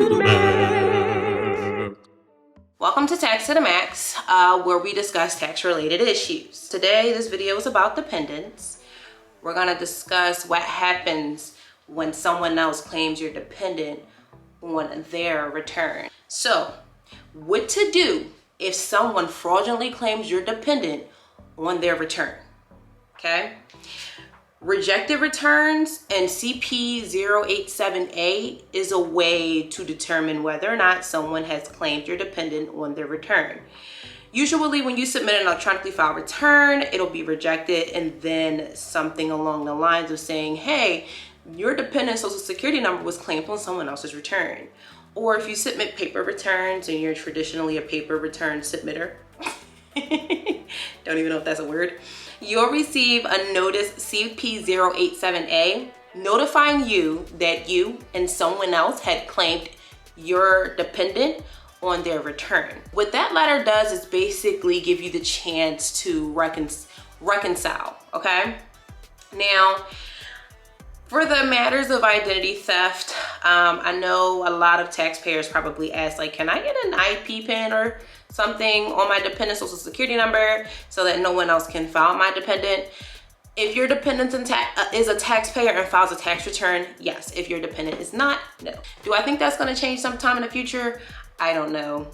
to the max. Welcome to Tax to the Max, where we discuss tax-related issues. Today, this video is about dependents. We're gonna discuss what happens when someone else claims your dependent on their return. So, what to do if someone fraudulently claims your dependent on their return, okay? Rejected returns and CP 087A is a way to determine whether or not someone has claimed your dependent on their return. Usually when you submit an electronically filed return, it'll be rejected and then something along the lines of saying, hey, your dependent social security number was claimed on someone else's return. Or if you submit paper returns and you're traditionally a paper return submitter, don't even know if that's a word, you'll receive a notice CP 087A notifying you that you and someone else had claimed your dependent on their return. What that letter does is basically give you the chance to reconcile, okay? Now, for the matters of identity theft, I know a lot of taxpayers probably ask, like, can I get an IP pin or something on my dependent social security number so that no one else can file my dependent? If your dependent is a taxpayer and files a tax return, yes. If your dependent is not, no. Do I think that's gonna change sometime in the future? I don't know.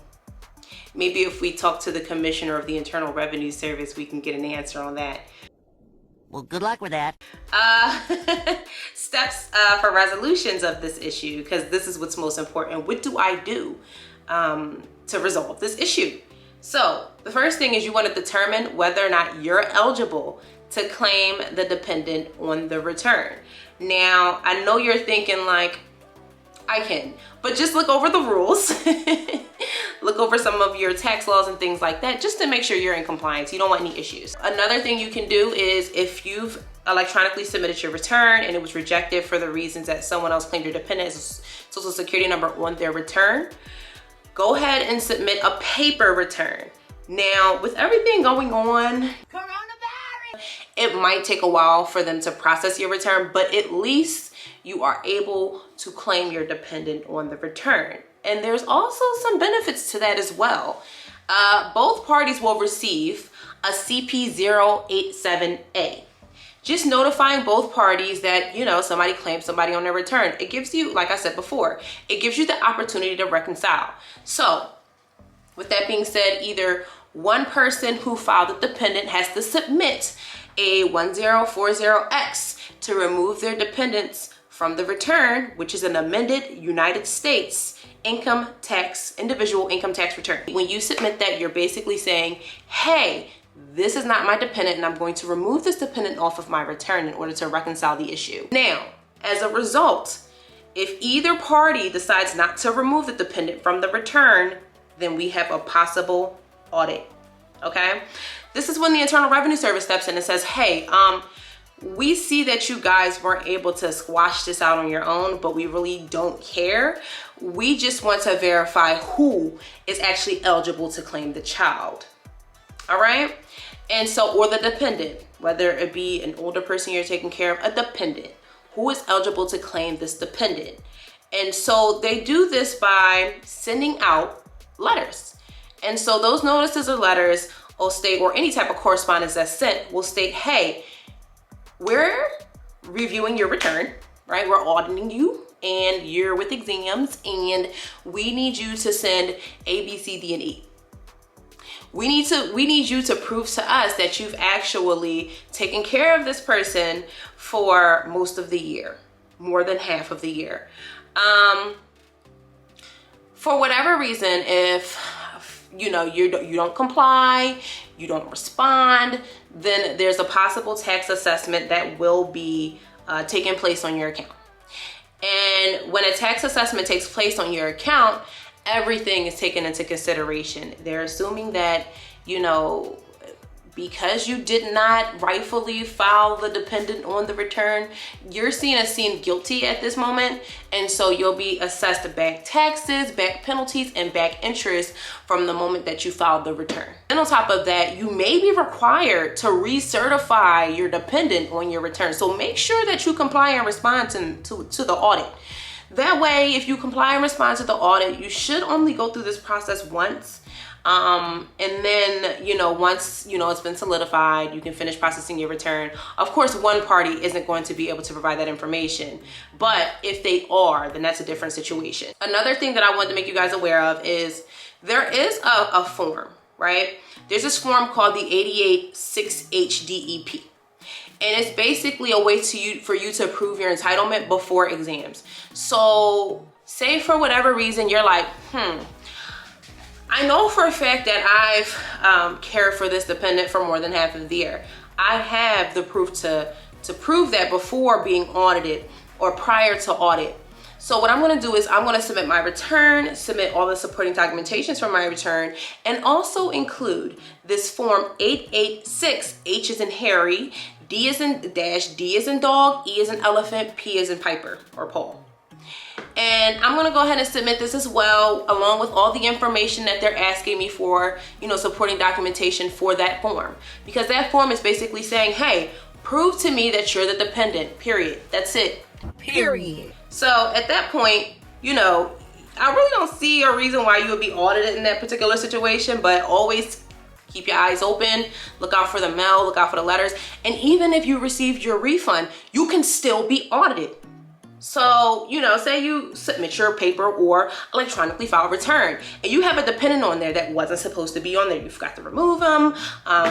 Maybe if we talk to the commissioner of the Internal Revenue Service, we can get an answer on that. Well, good luck with that. Steps for resolutions of this issue, because this is what's most important. What do I do to resolve this issue? So the first thing is you want to determine whether or not you're eligible to claim the dependent on the return. Now, I know you're thinking like, I can, but just look over the rules. Look over some of your tax laws and things like that, just to make sure you're in compliance. You don't want any issues. Another thing you can do is if you've electronically submitted your return and it was rejected for the reasons that someone else claimed your dependent's social security number on their return, go ahead and submit a paper return. Now, with everything going on, coronavirus, it might take a while for them to process your return, but at least you are able to claim your dependent on the return. And there's also some benefits to that as well. Both parties will receive a CP 087A. Just notifying both parties that, you know, somebody claimed somebody on their return. It gives you, like I said before, it gives you the opportunity to reconcile. So with that being said, either one person who filed the dependent has to submit a 1040X to remove their dependents from the return, which is an amended United States individual income tax return. When you submit that, you're basically saying, hey, this is not my dependent and I'm going to remove this dependent off of my return in order to reconcile the issue. Now, as a result, if either party decides not to remove the dependent from the return, then we have a possible audit, okay? This is when the Internal Revenue Service steps in and says, hey, we see that you guys weren't able to squash this out on your own, but we really don't care. We just want to verify who is actually eligible to claim the child. All right? And so, or the dependent, whether it be an older person you're taking care of, a dependent, who is eligible to claim this dependent. And so they do this by sending out letters. And so those notices or letters will state, or any type of correspondence that's sent will state, hey, we're reviewing your return, right? We're auditing you and you're with exams and we need you to send A, B, C, D, and E. We need you to prove to us that you've actually taken care of this person for most of the year, more than half of the year. For whatever reason, if you know you don't comply, you don't respond, then there's a possible tax assessment that will be taking place on your account. And when a tax assessment takes place on your account, everything is taken into consideration. They're assuming that, you know, because you did not rightfully file the dependent on the return, you're seen as seen guilty at this moment. And so you'll be assessed back taxes, back penalties, and back interest from the moment that you filed the return. And on top of that, you may be required to recertify your dependent on your return. So make sure that you comply and respond to the audit. That way, if you comply and respond to the audit, you should only go through this process once. And then, once, it's been solidified, you can finish processing your return. Of course, one party isn't going to be able to provide that information, but if they are, then that's a different situation. Another thing that I wanted to make you guys aware of is there is a form, right? There's this form called the 886HDEP. And it's basically a way for you to prove your entitlement before exams. So say for whatever reason, you're like, I know for a fact that I've cared for this dependent for more than half of the year. I have the proof to prove that before being audited or prior to audit. So what I'm gonna do is I'm gonna submit my return, submit all the supporting documentations for my return, and also include this form 886, H is in Harry, D is in dash, D is in dog, E is in elephant, P is in Piper or Paul. And I'm gonna go ahead and submit this as well, along with all the information that they're asking me for, supporting documentation for that form. Because that form is basically saying, hey, prove to me that you're the dependent, period. That's it. Period. So at that point, I really don't see a reason why you would be audited in that particular situation, but always keep your eyes open, look out for the mail, look out for the letters. And even if you received your refund, you can still be audited. So, say you submit your paper or electronically file a return and you have a dependent on there that wasn't supposed to be on there. You forgot to remove him.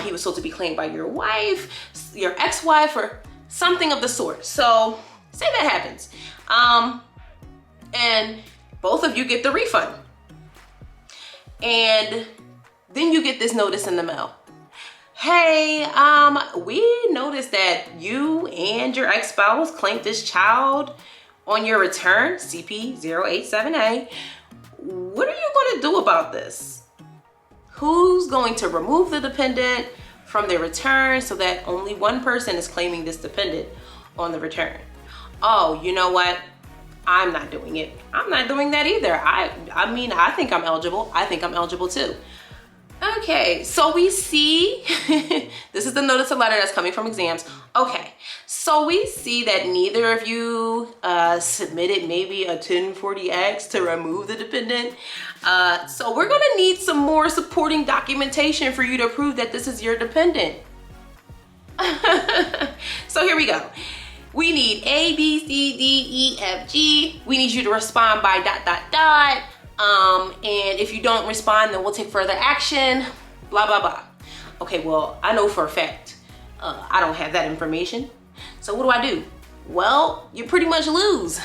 He was supposed to be claimed by your wife, your ex-wife, or something of the sort. So say that happens. And both of you get the refund. And then you get this notice in the mail. Hey, we noticed that you and your ex-spouse claimed this child on your return, CP087A. What are you going to do about this? Who's going to remove the dependent from their return so that only one person is claiming this dependent on the return? Oh, you know what? I'm not doing it. I'm not doing that either. I mean, I think I'm eligible. I think I'm eligible too. Okay, so we see, this is the notice of letter that's coming from exams. Okay, so we see that neither of you submitted maybe a 1040X to remove the dependent. So we're gonna need some more supporting documentation for you to prove that this is your dependent. So here we go. We need A, B, C, D, E, F, G. We need you to respond by ... And if you don't respond, then we'll take further action, blah, blah, blah. Okay, well, I know for a fact, I don't have that information. So what do? Well, you pretty much lose.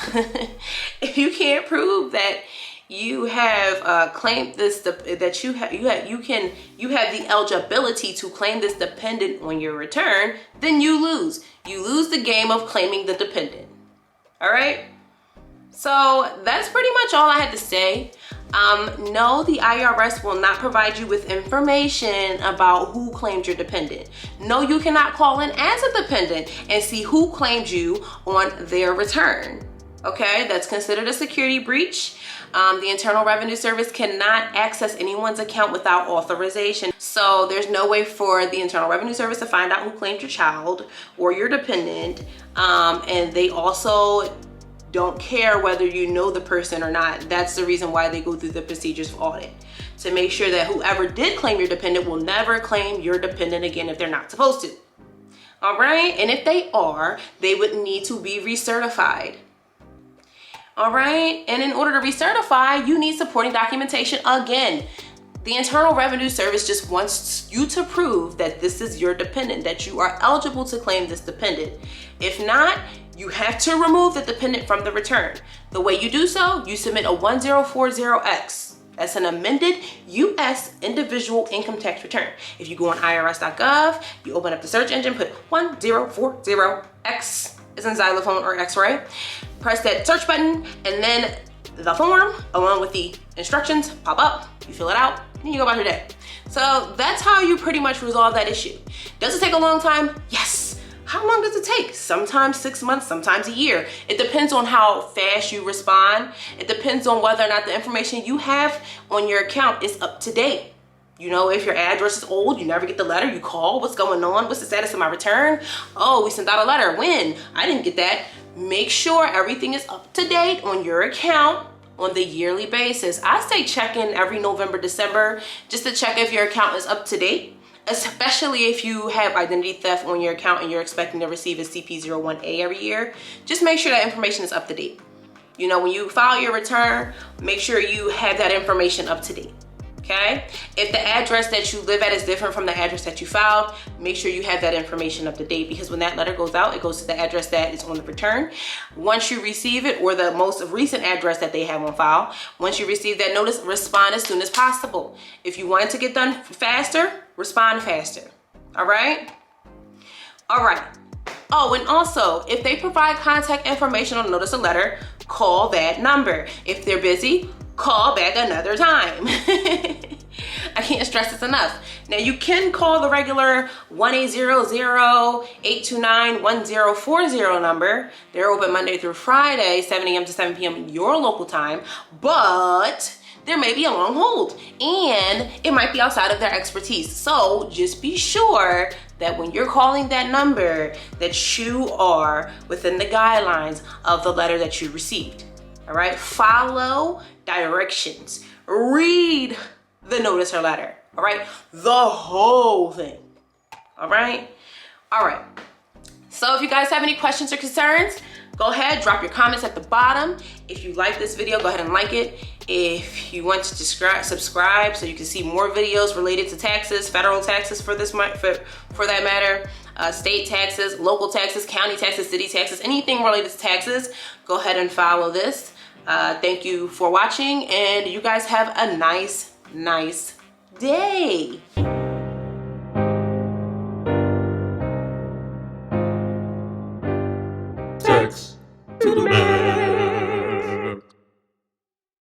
If you can't prove that you have claimed this, that you have the eligibility to claim this dependent on your return, then you lose. You lose the game of claiming the dependent. All right? So that's pretty much all I had to say. No, the IRS will not provide you with information about who claimed your dependent. No, you cannot call in as a dependent and see who claimed you on their return. Okay, that's considered a security breach. The Internal Revenue Service cannot access anyone's account without authorization. So there's no way for the Internal Revenue Service to find out who claimed your child or your dependent. And they also don't care whether you know the person or not. That's the reason why they go through the procedures of audit, to make sure that whoever did claim your dependent will never claim your dependent again if they're not supposed to. All right, and if they are, they would need to be recertified. All right, and in order to recertify, you need supporting documentation again. The Internal Revenue Service just wants you to prove that this is your dependent, that you are eligible to claim this dependent. If not, you have to remove the dependent from the return. The way you do so, you submit a 1040X. That's an amended U.S. individual income tax return. If you go on irs.gov, you open up the search engine, put 1040X as in xylophone or x-ray, press that search button, and then the form along with the instructions pop up, you fill it out, and you go about your day. So that's how you pretty much resolve that issue. Does it take a long time? Yes. How long does it take? Sometimes 6 months, sometimes a year. It depends on how fast you respond. It depends on whether or not the information you have on your account is up to date. You know, if your address is old, you never get the letter, you call, what's going on? What's the status of my return? Oh, we sent out a letter, when? I didn't get that. make sure everything is up to date on your account on the yearly basis. I say check in every November, December, just to check if your account is up to date, especially if you have identity theft on your account and you're expecting to receive a CP01A every year. Just make sure that information is up to date. You know, when you file your return, make sure you have that information up to date. Okay? If the address that you live at is different from the address that you filed, make sure you have that information up to date, because when that letter goes out, it goes to the address that is on the return. Once you receive it, or the most recent address that they have on file, once you receive that notice, respond as soon as possible. If you want it to get done faster, respond faster. All right? All right. Oh, and also, if they provide contact information on notice or letter, call that number. If they're busy, call back another time. I can't stress this enough. Now, you can call the regular 1-800-829-1040 number. They're open Monday through Friday, 7 a.m. to 7 p.m. your local time, but there may be a long hold and it might be outside of their expertise. So just be sure that when you're calling that number, that you are within the guidelines of the letter that you received. All right, follow directions. Read the notice or letter. All right, the whole thing. All right. So if you guys have any questions or concerns, go ahead, drop your comments at the bottom. If you like this video, go ahead and like it. If you want to subscribe so you can see more videos related to taxes, federal taxes for that matter, state taxes, local taxes, county taxes, city taxes, anything related to taxes, go ahead and follow this. Thank you for watching, and you guys have a nice day.